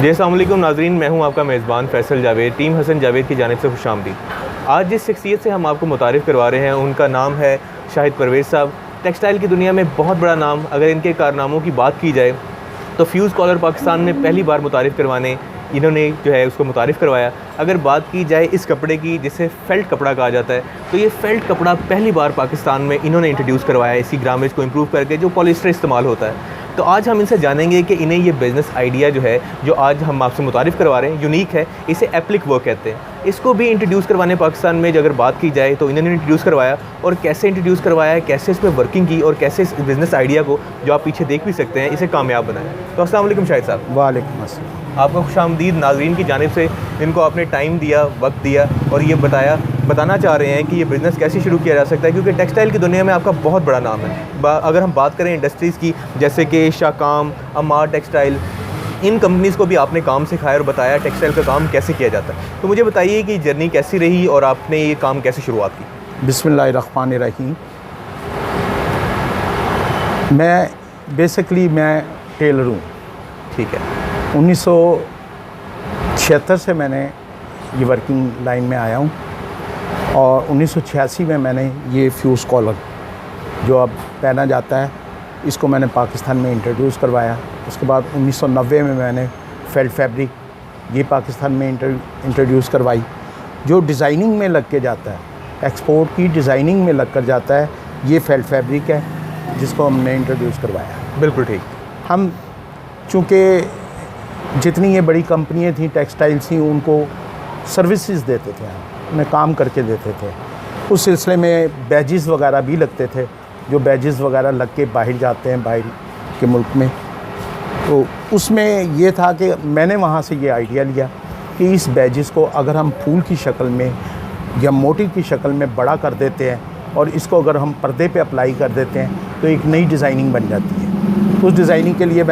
जी अस्सलाम वालेकुम नाज़रीन, मैं हूं आपका मेज़बान फ़ैसल जावेद। टीम हसन जावेद की जानिब से खुशामदीद। आज जिस शख्सियत से हम आपको मुतारिफ़ करवा रहे हैं उनका नाम है शाहिद परवेज़ साहब। टेक्सटाइल की दुनिया में बहुत बड़ा नाम। अगर इनके कारनामों की बात की जाए तो फ्यूज़ कॉलर पाकिस्तान में पहली बार मुतारिफ़ करवाने इन्होंने जो है उसको मुतारिफ़ करवाया। अगर बात की जाए इस कपड़े की जिसे फ़ेल्ट कपड़ा कहा जाता है, तो ये फ़ेल्ट कपड़ा पहली बार पाकिस्तान में इन्होंने इंट्रोड्यूस करवाया इसी ग्रामेज को इम्प्रूव करके, जो पॉलिस्टर इस्तेमाल होता है। तो आज हम इनसे जानेंगे कि इन्हें ये बिज़नेस आइडिया जो है, जो आज हम आपसे मुतारिफ़ करवा रहे हैं, यूनिक है। इसे एप्लिक वर्क कहते हैं। इसको भी इंट्रोड्यूस करवाने पाकिस्तान में जो अगर बात की जाए तो इन्होंने इंट्रोड्यूस करवाया, और कैसे इंट्रोड्यूस करवाया है, कैसे इस पर वर्किंग की और कैसे इस बिज़नेस आइडिया को, जो आप पीछे देख भी सकते हैं, इसे कामयाब बनाया। तो अस्सलाम वालेकुम शाहिद साहब। वालेकुम अस्सलाम। आपका खुशामदीद। नाज़रीन की जानिब से इनको आपने टाइम दिया, वक्त दिया और ये बताना चाह रहे हैं कि ये बिज़नेस कैसे शुरू किया जा सकता है, क्योंकि टेक्सटाइल की दुनिया में आपका बहुत बड़ा नाम है। अगर हम बात करें इंडस्ट्रीज़ की, जैसे कि शाकाम, अमार टेक्सटाइल, इन कंपनीज़ को भी आपने काम सिखाया और बताया टेक्सटाइल का काम कैसे किया जाता है। तो मुझे बताइए कि जर्नी कैसी रही और आपने ये काम कैसे शुरुआत की। बिस्मिल्लाहिर्रहमानिर्रहीम। मैं बेसिकली टेलर हूँ। ठीक है। 1976 से मैंने ये वर्किंग लाइन में आया हूँ और 1986 में मैंने ये फ्यूज़ कॉलर जो अब पहना जाता है, इसको मैंने पाकिस्तान में इंट्रोड्यूस करवाया। उसके बाद 1990 में मैंने फेल्ट फैब्रिक ये पाकिस्तान में इंट्रोड्यूस करवाई, जो डिज़ाइनिंग में लग के जाता है, एक्सपोर्ट की डिज़ाइनिंग में लग कर जाता है। ये फेल्ट फैब्रिक है जिसको हमने इंट्रोड्यूस करवाया। बिल्कुल ठीक। हम चूँकि जितनी ये बड़ी कंपनियाँ थी टेक्सटाइल्स थी, उनको सर्विसेज देते थे, उन्हें काम करके देते थे। उस सिलसिले में बैजेस वगैरह भी लगते थे, जो बैजेस वगैरह लग के बाहर जाते हैं, बाहर के मुल्क में। तो उसमें ये था कि मैंने वहाँ से ये आइडिया लिया कि इस बैजेस को अगर हम फूल की शक्ल में या मोटी की शक्ल में बड़ा कर देते हैं और इसको अगर हम पर्दे पे अप्लाई कर देते हैं तो एक नई डिज़ाइनिंग बन जाती है। उस डिज़ाइनिंग के लिए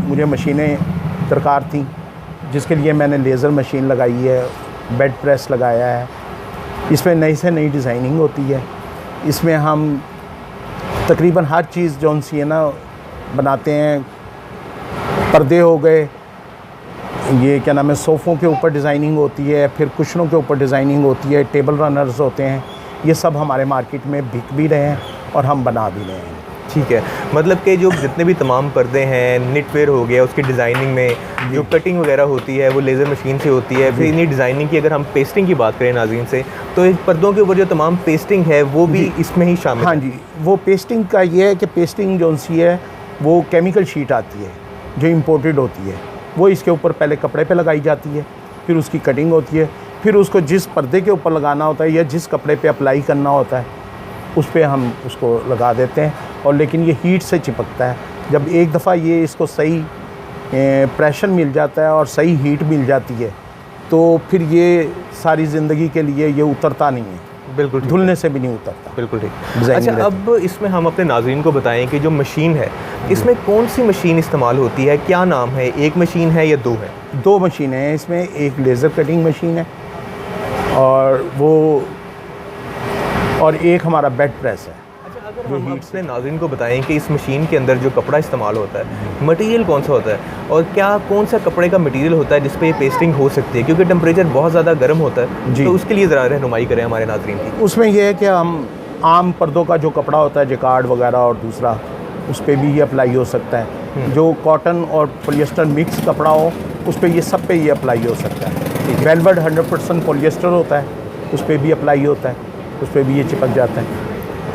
मुझे मशीनें दरकार थी, जिसके लिए मैंने लेज़र मशीन लगाई है, बेड प्रेस लगाया है। इसमें नई से नई डिज़ाइनिंग होती है। इसमें हम तकरीबन हर चीज़ जो सी है ना बनाते हैं। पर्दे हो गए, ये क्या नाम है, सोफ़ों के ऊपर डिज़ाइनिंग होती है, फिर कुशनों के ऊपर डिज़ाइनिंग होती है, टेबल रनर्स होते हैं। ये सब हमारे मार्केट में बिक भी रहे हैं और हम बना भी रहे हैं। ठीक है। मतलब कि जो जितने भी तमाम पर्दे हैं, निटवेयर हो गया, उसकी डिज़ाइनिंग में जो कटिंग वगैरह होती है वो लेज़र मशीन से होती है। फिर इन्हीं डिज़ाइनिंग की अगर हम पेस्टिंग की बात करें नाज़रीन से, तो इस पर्दों के ऊपर जो तमाम पेस्टिंग है वो भी इसमें ही शामिल है। हाँ जी, वो पेस्टिंग का ये है कि पेस्टिंग जो सी है वो केमिकल शीट आती है जो इम्पोर्टेड होती है। वो इसके ऊपर पहले कपड़े पे लगाई जाती है, फिर उसकी कटिंग होती है, फिर उसको जिस पर्दे के ऊपर लगाना होता है या जिस कपड़े पे अप्लाई करना होता है उस पर हम उसको लगा देते हैं। और लेकिन ये हीट से चिपकता है। जब एक दफ़ा ये इसको सही प्रेशर मिल जाता है और सही हीट मिल जाती है तो फिर ये सारी ज़िंदगी के लिए ये उतरता नहीं है। बिल्कुल, धुलने से भी नहीं उतरता। बिल्कुल ठीक। अच्छा, अब इसमें हम अपने नाज़रीन को बताएं कि जो मशीन है, इसमें कौन सी मशीन इस्तेमाल होती है, क्या नाम है? एक मशीन है या दो है? दो मशीनें हैं इसमें। एक लेज़र कटिंग मशीन है और एक हमारा बेड प्रेस है। अच्छा, अगर हम अपने नाज़रीन को बताएं कि इस मशीन के अंदर जो कपड़ा इस्तेमाल होता है, मटेरियल कौन सा होता है और क्या कौन सा कपड़े का मटेरियल होता है जिस पे ये पेस्टिंग हो सकती है, क्योंकि टेम्परेचर बहुत ज़्यादा गर्म होता है। तो उसके लिए ज़रा रहनुमाई करें हमारे नाज़रीन की। उसमें यह है कि हम आम पर्दों का जो कपड़ा होता है, जैकार्ड वगैरह और दूसरा, उस पर भी ये अप्लाई हो सकता है। जो कॉटन और पॉलिएस्टर मिक्स कपड़ा हो उस पर ये सब पे ये अप्लाई हो सकता है। वेलवेट 100% पॉलिएस्टर होता है, उस पर भी अप्लाई होता है, उस पर भी ये चिपक जाता है।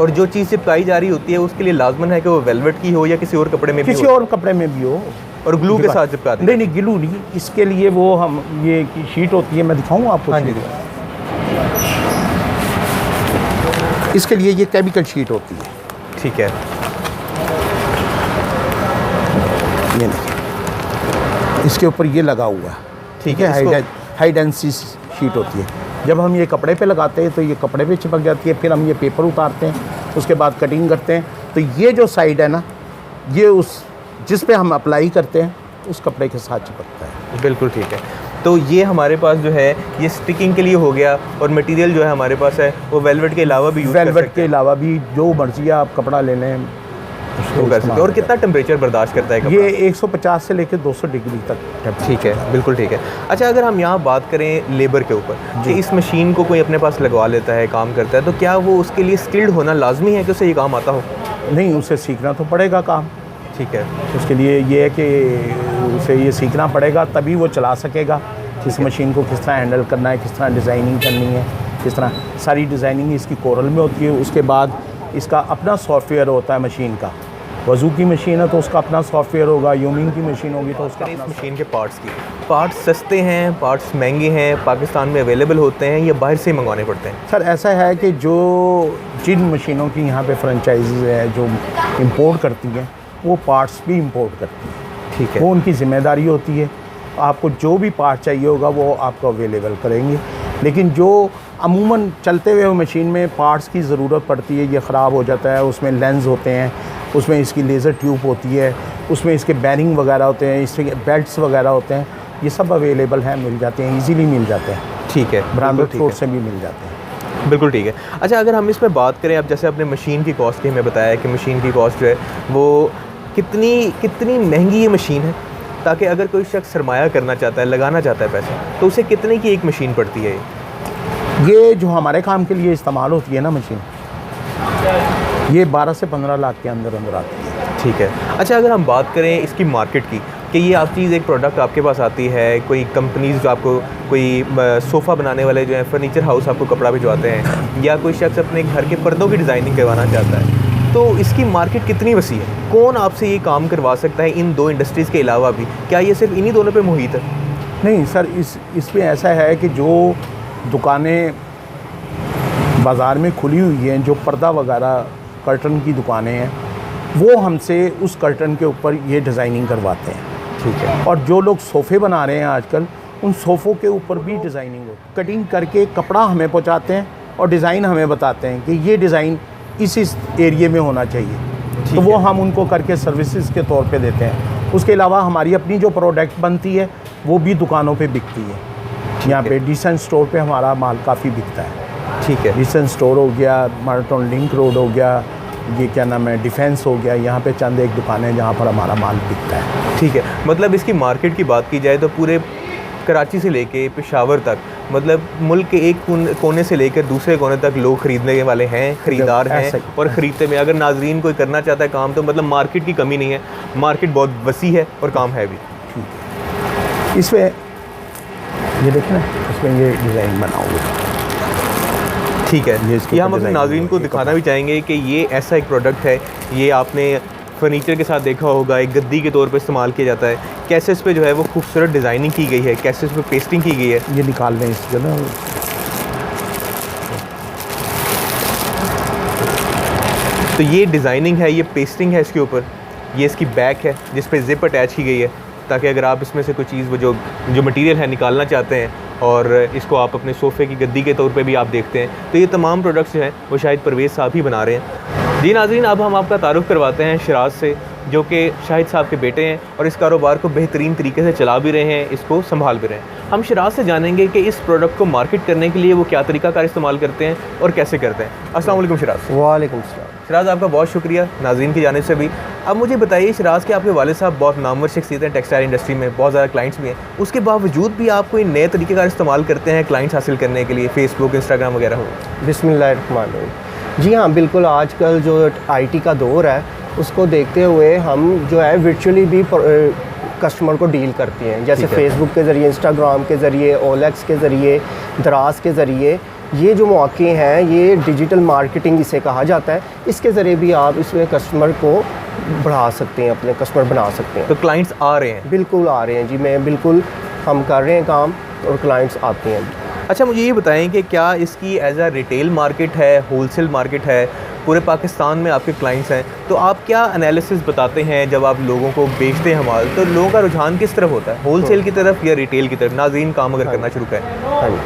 और जो चीज़ चिपकाई जा रही होती है उसके लिए लाजमन है कि वो वेलवेट की हो या किसी और कपड़े में भी किसी और कपड़े में भी हो। और ग्लू के साथ चिपका दें? नहीं, ग्लू नहीं। इसके लिए वो हम ये की शीट होती है, मैं दिखाऊँ आपको? हाँ जी। इसके लिए ये केमिकल शीट होती है। ठीक है। ये देखिए, इसके ऊपर ये लगा हुआ। ठीक है। हाई डेंसिटी शीट होती है। जब हम ये कपड़े पे लगाते हैं तो ये कपड़े पे चिपक जाती है। फिर हम ये पेपर उतारते हैं, उसके बाद कटिंग करते हैं, तो ये जो साइड है ना, ये उस जिस पे हम अप्लाई करते हैं उस कपड़े के साथ चिपकता है। बिल्कुल ठीक है। तो ये हमारे पास जो है ये स्टिकिंग के लिए हो गया, और मटेरियल जो है हमारे पास है वो वेलवेट के अलावा भी वेलवेट के अलावा भी जो मर्जी आप कपड़ा ले लें, वो कर सकते हैं। और कितना टेम्परेचर बर्दाश्त करता है कपड़ा? ये 150 से लेकर 200 डिग्री तक। ठीक है, बिल्कुल ठीक है। अच्छा, अगर हम यहाँ बात करें लेबर के ऊपर कि इस मशीन को कोई अपने पास लगवा लेता है, काम करता है, तो क्या वो उसके लिए स्किल्ड होना लाजमी है कि उसे ये काम आता हो? नहीं, उसे सीखना तो पड़ेगा काम। ठीक है, उसके लिए ये है कि उसे ये सीखना पड़ेगा, तभी वो चला सकेगा। इस मशीन को किस तरह हैंडल करना है, किस तरह डिज़ाइनिंग करनी है, किस तरह सारी डिज़ाइनिंग इसकी कोरल में होती है। उसके बाद इसका अपना सॉफ्टवेयर होता है मशीन का। वज़ू की मशीन है तो उसका अपना सॉफ्टवेयर होगा, यूमिंग की मशीन होगी तो उसका अपना। मशीन के पार्ट्स सस्ते हैं, पार्ट्स महंगे हैं, पाकिस्तान में अवेलेबल होते हैं या बाहर से ही मंगवाने पड़ते हैं? सर ऐसा है कि जो जिन मशीनों की यहाँ पे फ्रेंचाइजीज है जो इंपोर्ट करती हैं, वो पार्ट्स भी इंपोर्ट करती हैं। ठीक है, वो उनकी ज़िम्मेदारी होती है। आपको जो भी पार्ट चाहिए होगा वो आपको अवेलेबल करेंगे। लेकिन जो अमूमन चलते हुए मशीन में पार्ट्स की ज़रूरत पड़ती है, ये ख़राब हो जाता है, उसमें लेंस होते हैं, उसमें इसकी लेज़र ट्यूब होती है, उसमें इसके बैरिंग वगैरह होते हैं, इसके बेल्ट्स वगैरह होते हैं, ये सब अवेलेबल हैं, मिल जाते हैं, इजीली मिल जाते हैं। ठीक है, ब्रांडेड ठीक स्टोर है, से भी मिल जाते हैं। बिल्कुल ठीक है। अच्छा, अगर हम इसमें बात करें, अब जैसे आपने मशीन की कॉस्ट की हमें बताया कि मशीन की कॉस्ट जो है वो कितनी महंगी ये मशीन है, ताकि अगर कोई शख्स सरमाया करना चाहता है, लगाना चाहता है पैसा, तो उसे कितने की एक मशीन पड़ती है? ये जो हमारे काम के लिए इस्तेमाल होती है ना मशीन, ये 12 से 15 लाख के अंदर अंदर आती है। ठीक है। अच्छा, अगर हम बात करें इसकी मार्केट की कि ये आप चीज़ एक प्रोडक्ट आपके पास आती है, कोई कंपनीज़ जो आपको कोई सोफ़ा बनाने वाले जो हैं फर्नीचर हाउस आपको कपड़ा भिजवाते हैं, या कोई शख्स अपने घर के पर्दों की डिज़ाइनिंग करवाना चाहता है, तो इसकी मार्केट कितनी वसी है? कौन आपसे ये काम करवा सकता है इन दो इंडस्ट्रीज़ के अलावा भी? क्या ये सिर्फ इन्हीं दोनों पे मुहित है? नहीं सर, इसमें ऐसा है कि जो दुकानें बाज़ार में खुली हुई हैं, जो पर्दा वगैरह कर्टन की दुकानें हैं, वो हमसे उस कर्टन के ऊपर ये डिज़ाइनिंग करवाते हैं। ठीक है। और जो लोग सोफ़े बना रहे हैं आजकल, उन सोफ़ों के ऊपर भी डिज़ाइनिंग हो, कटिंग करके कपड़ा हमें पहुंचाते हैं और डिज़ाइन हमें बताते हैं कि ये डिज़ाइन इस एरिए में होना चाहिए, तो वो हम उनको करके सर्विसेज के तौर पे देते हैं। उसके अलावा हमारी अपनी जो प्रोडक्ट बनती है वो भी दुकानों पे बिकती है। यहाँ पे डिसेंट स्टोर पे हमारा माल काफ़ी बिकता है। ठीक है। डिसेंट स्टोर हो गया, माराथन लिंक रोड हो गया, ये क्या नाम है, डिफेंस हो गया, यहाँ पे चंद एक दुकानें हैं जहाँ पर हमारा माल बिकता है। ठीक है, मतलब इसकी मार्केट की बात की जाए तो पूरे कराची से लेके पेशावर तक, मतलब मुल्क के एक कोने से लेकर दूसरे कोने तक लोग ख़रीदने वाले हैं, ख़रीदार हैं और ख़रीदते में। अगर नाजरीन कोई करना चाहता है काम, तो मतलब मार्केट की कमी नहीं है, मार्केट बहुत वसी है और काम है भी। इसमें ये देखें ना, इसमें ये डिज़ाइन बना हुआ है। ठीक है, ये हम अपने नाज़रीन को दिखाना भी चाहेंगे कि ये ऐसा एक प्रोडक्ट है, ये आपने फर्नीचर के साथ देखा होगा, एक गद्दी के तौर पे इस्तेमाल किया जाता है। कैसे इस पे जो है वो खूबसूरत डिज़ाइनिंग की गई है, कैसे इस पे पेस्टिंग की गई है, ये निकाल लें इस जगह। तो ये डिज़ाइनिंग है, ये पेस्टिंग है इसके ऊपर। ये इसकी बैक है जिस पे ज़िप अटैच की गई है, ताकि अगर आप इसमें से कोई चीज़ वो जो मटेरियल है निकालना चाहते हैं और इसको आप अपने सोफ़े की गद्दी के तौर पे भी आप देखते हैं, तो ये तमाम प्रोडक्ट्स जो हैं वो शाहिद परवेज़ साहब ही बना रहे हैं। जी नाज़रीन, अब हम आपका तारुफ़ करवाते हैं शिराज से, जो कि शाहिद साहब के बेटे हैं और इस कारोबार को बेहतरीन तरीके से चला भी रहे हैं, इसको संभाल भी रहे हैं। हम शिराज से जानेंगे कि इस प्रोडक्ट को मार्केट करने के लिए वो क्या तरीक़ाकार इस्तेमाल करते हैं और कैसे करते हैं। अस्सलाम वालेकुम शिराज। वालेकुम सलाम। शिराज, आपका बहुत शुक्रिया नाज़रीन की जानिब से भी। अब मुझे बताइए शिराज कि आपके वालिद साहब बहुत नामवर शख्सियत हैं टेक्सटाइल इंडस्ट्री में, बहुत ज़्यादा क्लाइंट्स भी हैं, उसके बावजूद भी आप कोई नए तरीके का इस्तेमाल करते हैं क्लाइंट्स हासिल करने के लिए, फेसबुक, इंस्टाग्राम वगैरह हो? बिस्मिल्लाहिर्रहमानिर्रहीम। जी हाँ, बिल्कुल। आजकल जो आईटी का दौर है उसको देखते हुए हम जो है वर्चुअली भी कस्टमर को डील करती हैं, जैसे फेसबुक के ज़रिए, इंस्टाग्राम के ज़रिए, ओलेक्स के ज़रिए, दराज के ज़रिए। ये जो मौके हैं, ये डिजिटल मार्केटिंग इसे कहा जाता है। इसके ज़रिए भी आप इसमें कस्टमर को बढ़ा सकते हैं, अपने कस्टमर बना सकते हैं। तो क्लाइंट्स आ रहे हैं? बिल्कुल आ रहे हैं जी, मैं बिल्कुल, हम कर रहे हैं काम और क्लाइंट्स आते हैं। अच्छा, मुझे ये बताएं कि क्या इसकी एज अ रिटेल मार्केट है, होलसेल मार्केट है, पूरे पाकिस्तान में आपके क्लाइंट्स हैं, तो आप क्या एनालिसिस बताते हैं जब आप लोगों को बेचते हैं माल, तो लोगों का रुझान किस तरफ होता है, होलसेल की तरफ या रिटेल की तरफ? नाज़रीन काम अगर करना शुरू करें। हाँ जी,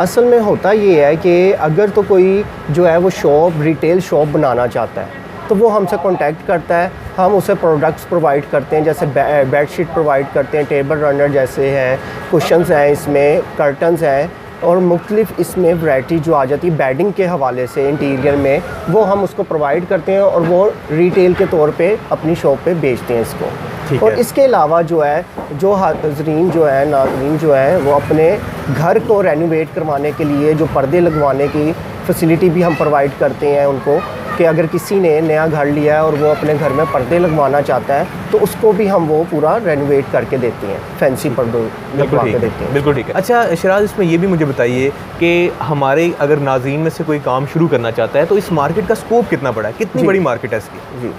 असल में होता ये है कि अगर तो कोई जो है वो शॉप, रिटेल शॉप बनाना चाहता है, तो वो हमसे कांटेक्ट करता है, हम उसे प्रोडक्ट्स प्रोवाइड करते हैं, जैसे बेडशीट प्रोवाइड करते हैं, टेबल रनर जैसे हैं, कुशन्स हैं, इसमें कर्टन्स हैं, और मुख्तलिफ इसमें वैरायटी जो आ जाती है बेडिंग के हवाले से इंटीरियर में, वो हम उसको प्रोवाइड करते हैं और वो रिटेल के तौर पे अपनी शॉप पे बेचते हैं इसको। ठीक और है। इसके अलावा जो है जो हाज़रीन जो है नाज़रीन जो है वो अपने घर को रेनोवेट करवाने के लिए जो पर्दे लगवाने की फैसिलिटी भी हम प्रोवाइड करते हैं उनको, कि अगर किसी ने नया घर लिया है और वो अपने घर में पर्दे लगवाना चाहता है तो उसको भी हम वो पूरा रेनोवेट करके देते हैं, फैंसी पर्दे लगवा के देते हैं। बिल्कुल ठीक है। अच्छा शराज, इसमें ये भी मुझे बताइए कि हमारे अगर नाज़रीन में से कोई काम शुरू करना चाहता है तो इस मार्केट का स्कोप कितना बड़ा है, कितनी जी। बड़ी मार्केट है इसकी? जी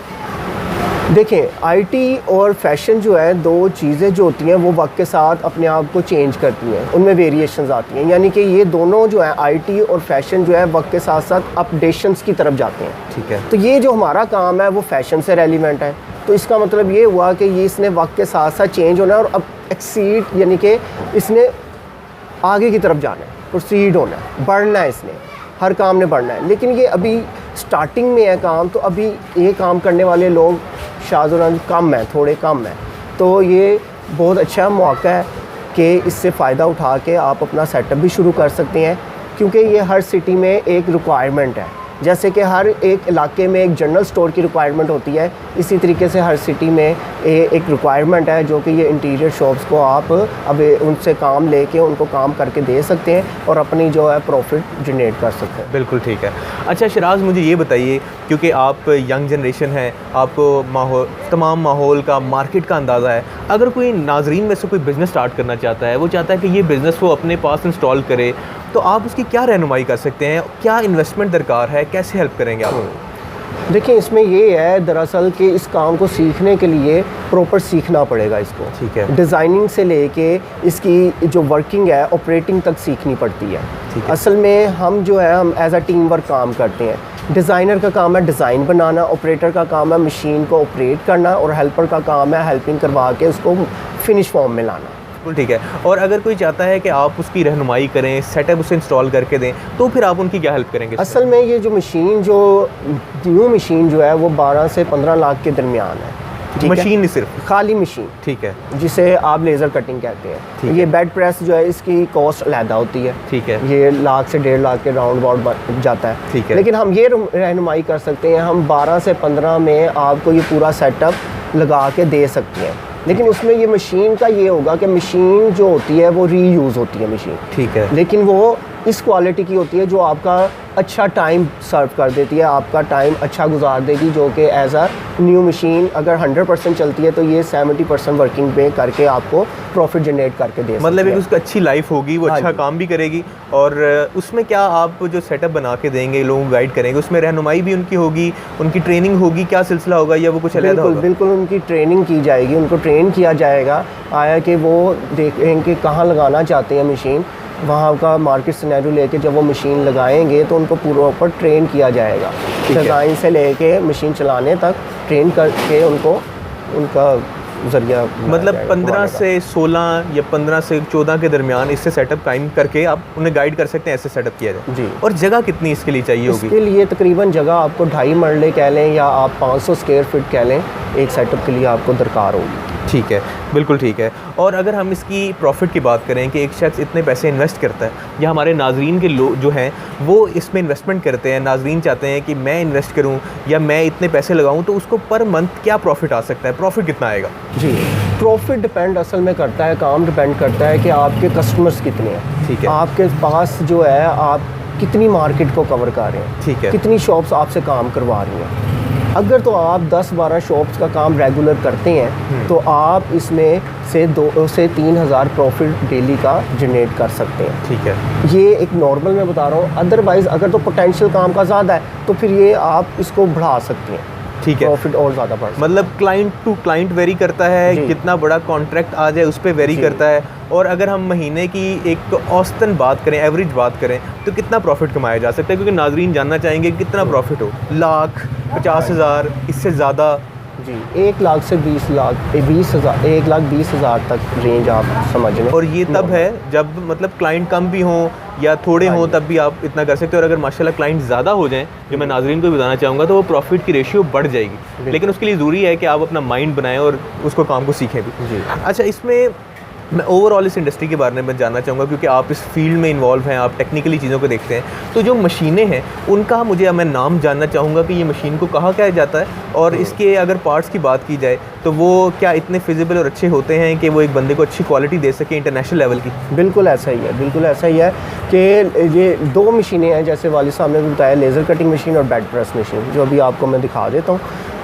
देखें, आईटी और फैशन जो है दो चीज़ें जो होती हैं वो वक्त के साथ अपने आप को चेंज करती हैं, उनमें वेरिएशंस आती हैं, यानी कि ये दोनों जो है आईटी और फैशन जो है वक्त के साथ साथ अपडेशंस की तरफ जाते हैं। ठीक है। तो ये जो हमारा काम है वो फैशन से रेलिवेंट है, तो इसका मतलब ये हुआ कि ये इसने वक्त के साथ साथ चेंज होना है और अब एक्सीड यानी कि इसने आगे की तरफ जाना है, प्रोसीड होना है, बढ़ना है, इसने हर काम ने बढ़ना है। लेकिन ये अभी स्टार्टिंग में है काम, तो अभी ये काम करने वाले लोग शायद कम है, थोड़े कम है, तो ये बहुत अच्छा मौका है कि इससे फ़ायदा उठा के आप अपना सेटअप भी शुरू कर सकते हैं, क्योंकि ये हर सिटी में एक रिक्वायरमेंट है। जैसे कि हर एक इलाके में एक जनरल स्टोर की रिक्वायरमेंट होती है, इसी तरीके से हर सिटी में एक रिक्वायरमेंट है जो कि ये इंटीरियर शॉप्स को आप अब उनसे काम लेके उनको काम करके दे सकते हैं और अपनी जो है प्रॉफिट जनरेट कर सकते हैं। बिल्कुल ठीक है। अच्छा शराज, मुझे ये बताइए, क्योंकि आप यंग जनरेशन हैं, आपको माहौल, तमाम माहौल का, मार्केट का अंदाज़ा है, अगर कोई नाजरीन में से कोई बिज़नेस स्टार्ट करना चाहता है, वो चाहता है कि ये बिज़नेस वो अपने पास इंस्टॉल करे, तो आप उसकी क्या रहनुमाई कर सकते हैं? क्या इन्वेस्टमेंट दरकार है, कैसे हेल्प करेंगे आप? देखिए, इसमें ये है दरअसल कि इस काम को सीखने के लिए प्रॉपर सीखना पड़ेगा इसको। ठीक है। डिज़ाइनिंग से लेके इसकी जो वर्किंग है, ऑपरेटिंग तक सीखनी पड़ती है। ठीक है। असल में हम जो है हम एज अ टीम वर्क काम करते हैं। डिज़ाइनर का काम है डिज़ाइन बनाना, ऑपरेटर का काम है मशीन को ऑपरेट करना और हेल्पर का काम है हेल्पिंग करवा के उसको फिनिश फॉर्म में लाना। बिल्कुल ठीक है। और अगर कोई चाहता है कि आप उसकी रहनुमाई करें, सेटअप उसे इंस्टॉल करके दें, तो फिर आप उनकी क्या हेल्प करेंगे? असल में ये जो मशीन जो न्यू मशीन जो है वो 12 से 15 लाख के दरमियान है। ठीक है? मशीन नहीं, सिर्फ खाली मशीन, ठीक है। जिसे आप लेज़र कटिंग कहते ठीक हैं। है। ये बेड प्रेस जो है इसकी कॉस्ट अलहदा होती है। ठीक है। ये लाख से 1.5 लाख के राउंड अबाउट जाता है। ठीक है। लेकिन हम ये रहनुमाई कर सकते हैं, हम 12 से 15 में आपको ये पूरा सेटअप लगा के दे सकते हैं। लेकिन उसमें ये मशीन का ये होगा कि मशीन जो होती है वो रीयूज़ होती है मशीन। ठीक है। लेकिन वो इस क्वालिटी की होती है जो आपका अच्छा टाइम सर्व कर देती है, आपका टाइम अच्छा गुजार देगी, जो कि एज अ न्यू मशीन अगर 100% चलती है तो ये 70% वर्किंग पे करके आपको प्रॉफिट जनरेट करके दे सकती है। मतलब एक उसकी अच्छी लाइफ होगी, वो हाँ अच्छा जी। काम भी करेगी। और उसमें क्या आप जो सेटअप बना के देंगे, लोगों को गाइड करेंगे, उसमें रहनुमाई भी उनकी होगी, उनकी ट्रेनिंग होगी, क्या सिलसिला होगा, या वो कुछ अलग बिल्कुल होगा? बिल्कुल उनकी ट्रेनिंग की जाएगी, उनको ट्रेन किया जाएगा। आया कि वो देखें कि कहाँ लगाना चाहते हैं मशीन, वहाँ का मार्केट सिनेरियो लेके जब वो मशीन लगाएंगे तो उनको प्रॉपर ट्रेन किया जाएगा, ठीक है। डिज़ाइन से लेके मशीन चलाने तक ट्रेन करके उनको उनका ज़रिया मतलब 15 से 16 या 15 से 14 के दरमियान इससे सेटअप कायम करके आप उन्हें गाइड कर सकते हैं, ऐसे सेटअप किया जाए। जी। और जगह कितनी इसके लिए चाहिए होगी? इसके लिए तकरीबन जगह आपको 2.5 मरले कह लें या आप 500 स्क्वायर फीट कह लें, एक सेटअप के लिए आपको दरकार होगी। ठीक है, बिल्कुल ठीक है। और अगर हम इसकी प्रॉफिट की बात करें कि एक शख्स इतने पैसे इन्वेस्ट करता है, या हमारे नाजरीन के लोग जो हैं वो इसमें इन्वेस्टमेंट करते हैं, नाजरीन चाहते हैं कि मैं इन्वेस्ट करूं या मैं इतने पैसे लगाऊं, तो उसको पर मंथ क्या प्रॉफिट आ सकता है, प्रॉफिट कितना आएगा? जी, प्रॉफिट डिपेंड असल में करता है, काम डिपेंड करता है कि आपके कस्टमर्स कितने हैं। ठीक है। आपके पास जो है आप कितनी मार्केट को कवर कर रहे हैं, ठीक है। कितनी शॉप्स आपसे काम करवा रही हैं। अगर तो आप 10-12 शॉप्स का काम रेगुलर करते हैं तो आप इसमें से 2 से 3 हज़ार प्रॉफिट डेली का जनरेट कर सकते हैं। ठीक है। ये एक नॉर्मल मैं बता रहा हूँ। अदरवाइज़ अगर तो पोटेंशियल काम का ज़्यादा है तो फिर ये आप इसको बढ़ा सकते हैं, ठीक है। प्रॉफिट और ज़्यादा बढ़ सकता है। मतलब क्लाइंट टू क्लाइंट वेरी करता है, जी। कितना बड़ा कॉन्ट्रैक्ट आ जाए उस पर वेरी जी। करता है। और अगर हम महीने की एक औसतन बात करें, एवरेज बात करें, तो कितना प्रॉफिट कमाया जा सकता है? क्योंकि नाजरीन जानना चाहेंगे कितना प्रॉफिट हो, लाख, 50,000, इससे ज़्यादा? जी, 1 लाख से 20 लाख, 20,000, 1,20,000 तक रेंज आप समझ लें। और ये तब है जब मतलब क्लाइंट कम भी हों या थोड़े हों, तब भी आप इतना कर सकते हो। और अगर माशाल्लाह क्लाइंट ज़्यादा हो जाएं, जो मैं नाजरीन को भी बताना चाहूँगा, तो वो प्रॉफिट की रेशियो बढ़ जाएगी। लेकिन उसके लिए ज़रूरी है कि आप अपना माइंड बनाएं और उसको काम को सीखें भी। जी। अच्छा, इसमें मैं ओवरऑल इस इंडस्ट्री के बारे में जानना चाहूँगा, क्योंकि आप इस फील्ड में इन्वॉल्व हैं, आप टेक्निकली चीज़ों को देखते हैं। तो जो मशीनें हैं उनका मैं नाम जानना चाहूँगा कि ये मशीन को कहा क्या जाता है, और इसके अगर पार्ट्स की बात की जाए तो वो क्या इतने फिजिबल और अच्छे होते हैं कि वो एक बंदे को अच्छी क्वालिटी दे सके इंटरनेशनल लेवल की? बिल्कुल ऐसा ही है, बिल्कुल ऐसा ही है कि ये 2 मशीनें हैं, जैसे वालिद साहब ने भी बताया, लेज़र कटिंग मशीन और बेड प्रेस मशीन, जो अभी आपको मैं दिखा देता हूँ।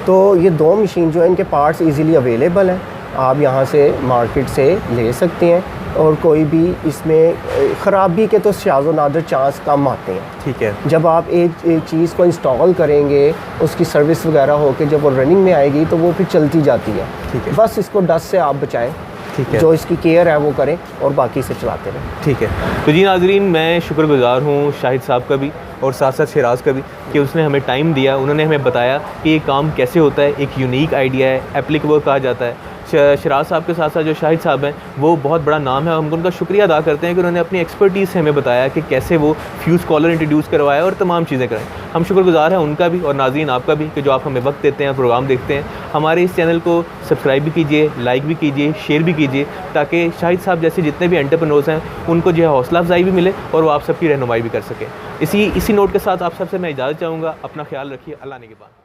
तो ये 2 मशीन जो है इनके पार्ट्स इजीली अवेलेबल हैं, आप यहाँ से मार्केट से ले सकते हैं, और कोई भी इसमें ख़राबी के तो शाज़ व नादर चांस कम आते हैं। ठीक है। जब आप एक चीज़ को इंस्टॉल करेंगे, उसकी सर्विस वगैरह होकर जब वो रनिंग में आएगी तो वो फिर चलती जाती है। ठीक है। बस इसको डस्ट से आप बचाएं, ठीक है, जो इसकी केयर है वो करें, और बाकी से चलाते रहें। ठीक है। तो जी नाज़रीन, मैं शुक्रगुज़ार हूँ शाहिद साहब का भी और साथ साथ शिराज का भी कि उसने हमें टाइम दिया, उन्होंने हमें बताया कि ये काम कैसे होता है, एक यूनिक आइडिया है, एप्लीकेबल कहा जाता है। शिराज साहब के साथ साथ जो शाहिद साहब हैं वो बहुत बड़ा नाम है, हम उनका शुक्रिया अदा करते हैं कि उन्होंने अपनी एक्सपर्टीज़ से हमें बताया कि कैसे वो फ्यूज़ कॉलर इंट्रोड्यूस करवाया और तमाम चीज़ें कराएं। हम शुक्रगुज़ार हैं उनका भी और नाज़रीन आपका भी कि जो आप हमें वक्त देते हैं, प्रोग्राम देखते हैं। हमारे इस चैनल को सब्सक्राइब भी कीजिए, लाइक भी कीजिए, शेयर भी कीजिए, ताकि शाहिद साहब जैसे जितने भी एंटरप्रेन्योर्स हैं उनको जो है हौसला अफजाई भी मिले और वो आप सबकी रहनुमाई भी कर सकें। इसी नोट के साथ आप सबसे मैं इजाज़त चाहूँगा। अपना ख्याल रखिए। अल्लाह ने के बाद।